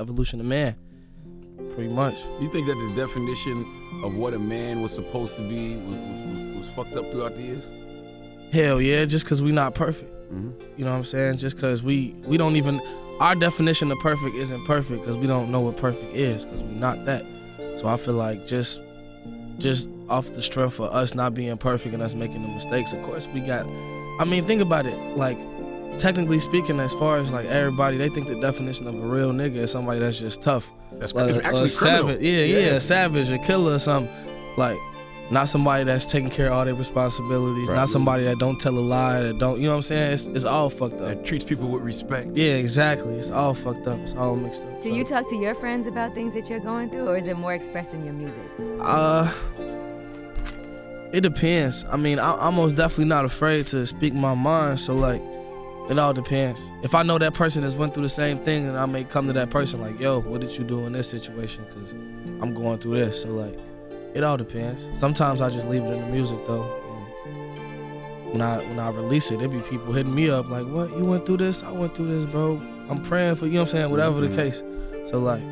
evolution of man, pretty much. You think that the definition of what a man was supposed to be was fucked up throughout the years? Hell yeah, just because we not perfect. Mm-hmm. You know what I'm saying? Just because we don't even, our definition of perfect isn't perfect because we don't know what perfect is because we not that. So I feel like just off the strength of us not being perfect and us making the mistakes, of course we got, I mean, think about it, like, technically speaking, as far as like everybody, they think the definition of a real nigga is somebody that's just tough. That's like, actually savage. criminal. Yeah, a savage, a killer or something. Like, not somebody that's taking care of all their responsibilities, Right. not somebody that don't tell a lie, that don't, you know what I'm saying? It's all fucked up. That treats people with respect. Yeah, exactly. It's all fucked up. It's all mixed up. Do you talk to your friends about things that you're going through, or is it more expressed in your music? It depends. I mean, I'm most definitely not afraid to speak my mind, so like, it all depends. If I know that person has went through the same thing, then I may come to that person like, yo, what did you do in this situation? Because I'm going through this. So like, it all depends. Sometimes I just leave it in the music though. And when I release it, there be people hitting me up like, what, you went through this? I went through this, bro. I'm praying for you, know what I'm saying? Whatever the case. So like,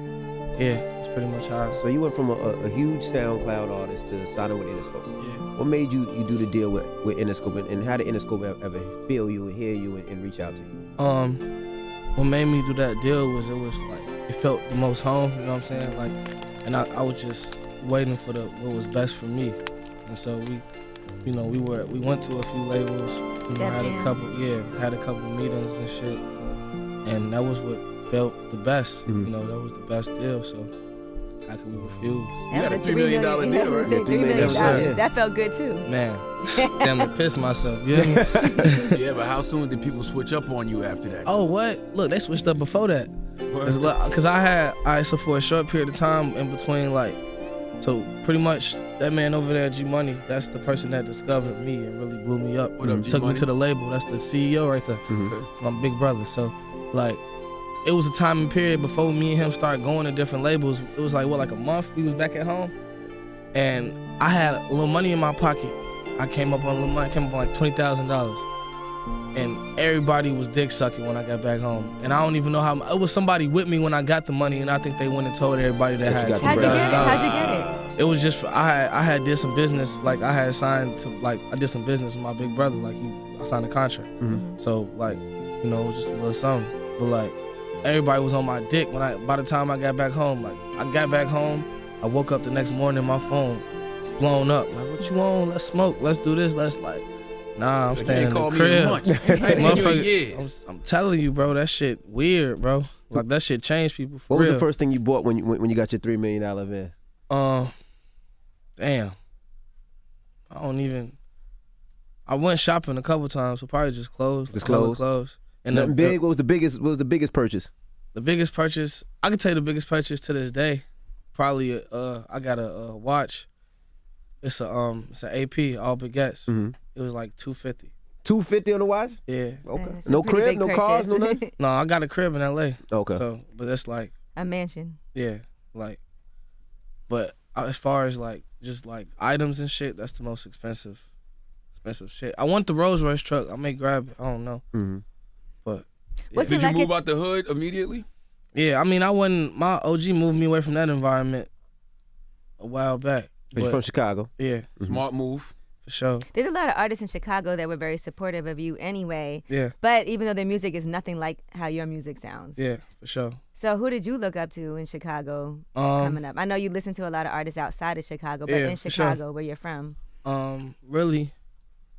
yeah, it's pretty much how So you went from a huge SoundCloud artist to signing with Interscope. Yeah. What made you do the deal with Interscope, and how did Interscope ever feel you and hear you and reach out to you? What made me do that deal was, it was like, it felt the most home, you know what I'm saying? Like, and I was just waiting for what was best for me. And so we went to a few labels, had a couple meetings and shit. And that was what felt the best. Mm-hmm. You know, that was the best deal. So how could we refuse? You had a $3 million deal, right? Yeah, $3 million. yeah. That felt good too. Man, damn it, pissed myself. You hear me? Yeah, but how soon did people switch up on you after that? Oh, what? Look, they switched up before that. Cause so for a short period of time in between, like, so pretty much that man over there, G Money, that's the person that discovered me and really blew me up. What up, G Took Money? me to the label. That's the CEO right there. Mm-hmm. It's my big brother. So like, it was a time and period before me and him started going to different labels. It was like, what, like a month we was back at home? And I had a little money in my pocket. I came up on a little money, like $20,000. And everybody was dick sucking when I got back home. And I don't even know how, it was somebody with me when I got the money, and I think they went and told everybody that I had $20,000. How'd you get it? It was just, I had did some business, like I had signed to, like, I did some business with my big brother, like I signed a contract. Mm-hmm. So like, you know, it was just a little something. But like, everybody was on my dick by the time I got back home. Like, I got back home, I woke up the next morning, my phone blown up. Like, what you on? Let's smoke, let's do this, let's like, nah, I'm staying in the crib. Motherfucker, I'm telling you, bro, that shit weird, bro. Like, that shit changed people for What real. was the first thing you bought when you got your $3 million advance? Damn. I went shopping a couple times, so probably just clothes. Just color clothes? clothes. And Nothing big? What was the biggest purchase? The biggest purchase, I could tell you the biggest purchase to this day. Probably I got a watch. It's an AP, all baguettes. Mm-hmm. It was like $250. $250 on the watch? Yeah. Okay. That's a No pretty crib, big no cars, no purchase. nothing? No, I got a crib in LA. Okay. So, but that's like, A mansion. yeah, like, but as far as like just like items and shit, that's the most expensive shit. I want the Rolls Royce truck. I may grab it. I don't know. Mm-hmm. But What's Did it you like move out the hood immediately? yeah, I mean, my OG moved me away from that environment a while back. But you're from Chicago? Yeah, Smart move. for sure. There's a lot of artists in Chicago that were very supportive of you anyway. Yeah, But even though their music is nothing like how your music sounds. yeah, for sure. So who did you look up to in Chicago coming up? I know you listen to a lot of artists outside of Chicago, but Yeah, in for sure. Chicago, where you're from. Really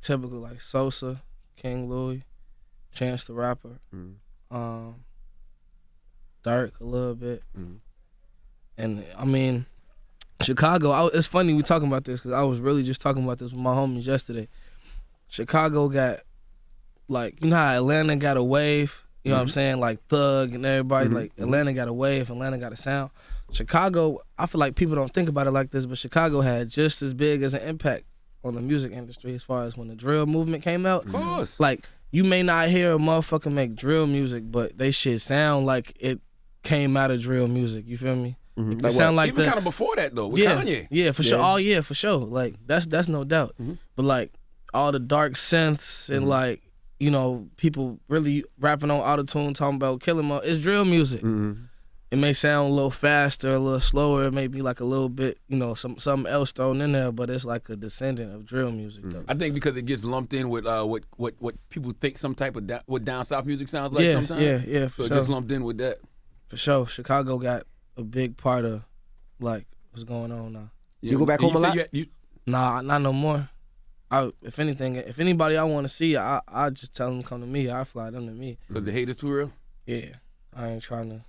typical, like Sosa, King Louis, Chance the Rapper, Dirk a little bit. And I mean, Chicago, it's funny we talking about this because I was really just talking about this with my homies yesterday. Chicago got, like, you know how Atlanta got a wave? You know what I'm saying? Like Thug and everybody, like Atlanta got a wave, Atlanta got a sound. Chicago, I feel like people don't think about it like this, but Chicago had just as big as an impact on the music industry as far as when the drill movement came out. Of course. Like, you may not hear a motherfucker make drill music, but they shit sound like it came out of drill music. You feel me? It Like sound what? like Even the, kind of before that though, with yeah, Kanye. yeah, for sure. Yeah. Oh yeah, for sure. Like that's no doubt. But like all the dark synths and like, you know, people really rapping on autotune talking about killing it's drill music. it may sound a little faster, a little slower. It may be like a little bit, you know, something else thrown in there, but it's like a descendant of drill music. Though. I think because it gets lumped in with what people think some type of what down south music sounds like sometimes. Yeah, for so sure. It gets lumped in with that. For sure. Chicago got a big part of like what's going on now. Yeah. You go back home a lot? Nah, not no more. If anything, if anybody I want to see, I just tell them to come to me. I fly them to me. Because the hate is too real? Yeah. I ain't trying to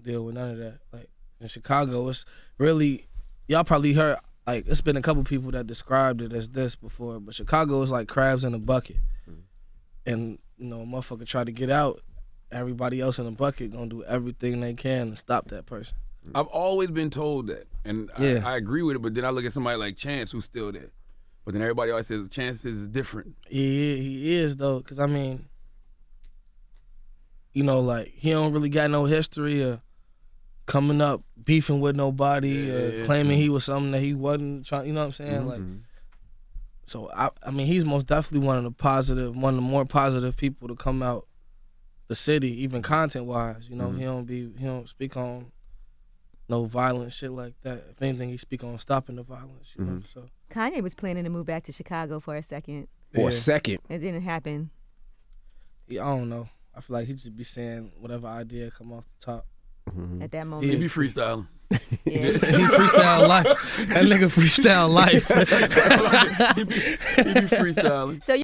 deal with none of that. Like in Chicago, it's really, y'all probably heard, like it's been a couple people that described it as this before, but Chicago is like crabs in a bucket. And, you know, a motherfucker try to get out, everybody else in the bucket gonna do everything they can to stop that person. I've always been told that, and I agree with it, but then I look at somebody like Chance who's still there. But then everybody always says Chance is different. He is, though, because, I mean, you know, like, he don't really got no history of coming up, beefing with nobody, or claiming he was something that he wasn't trying, you know what I'm saying? Like, so, I mean, he's most definitely one of the more positive people to come out the city, even content-wise, you know? He don't speak on no violent shit like that. If anything, he speak on stopping the violence, you know? So Kanye was planning to move back to Chicago for a second. For a second. It didn't happen. Yeah, I don't know. I feel like he just be saying whatever idea come off the top. At that moment. He be freestyling. Yeah. He freestyle life. That nigga freestyle life. he be freestyling. So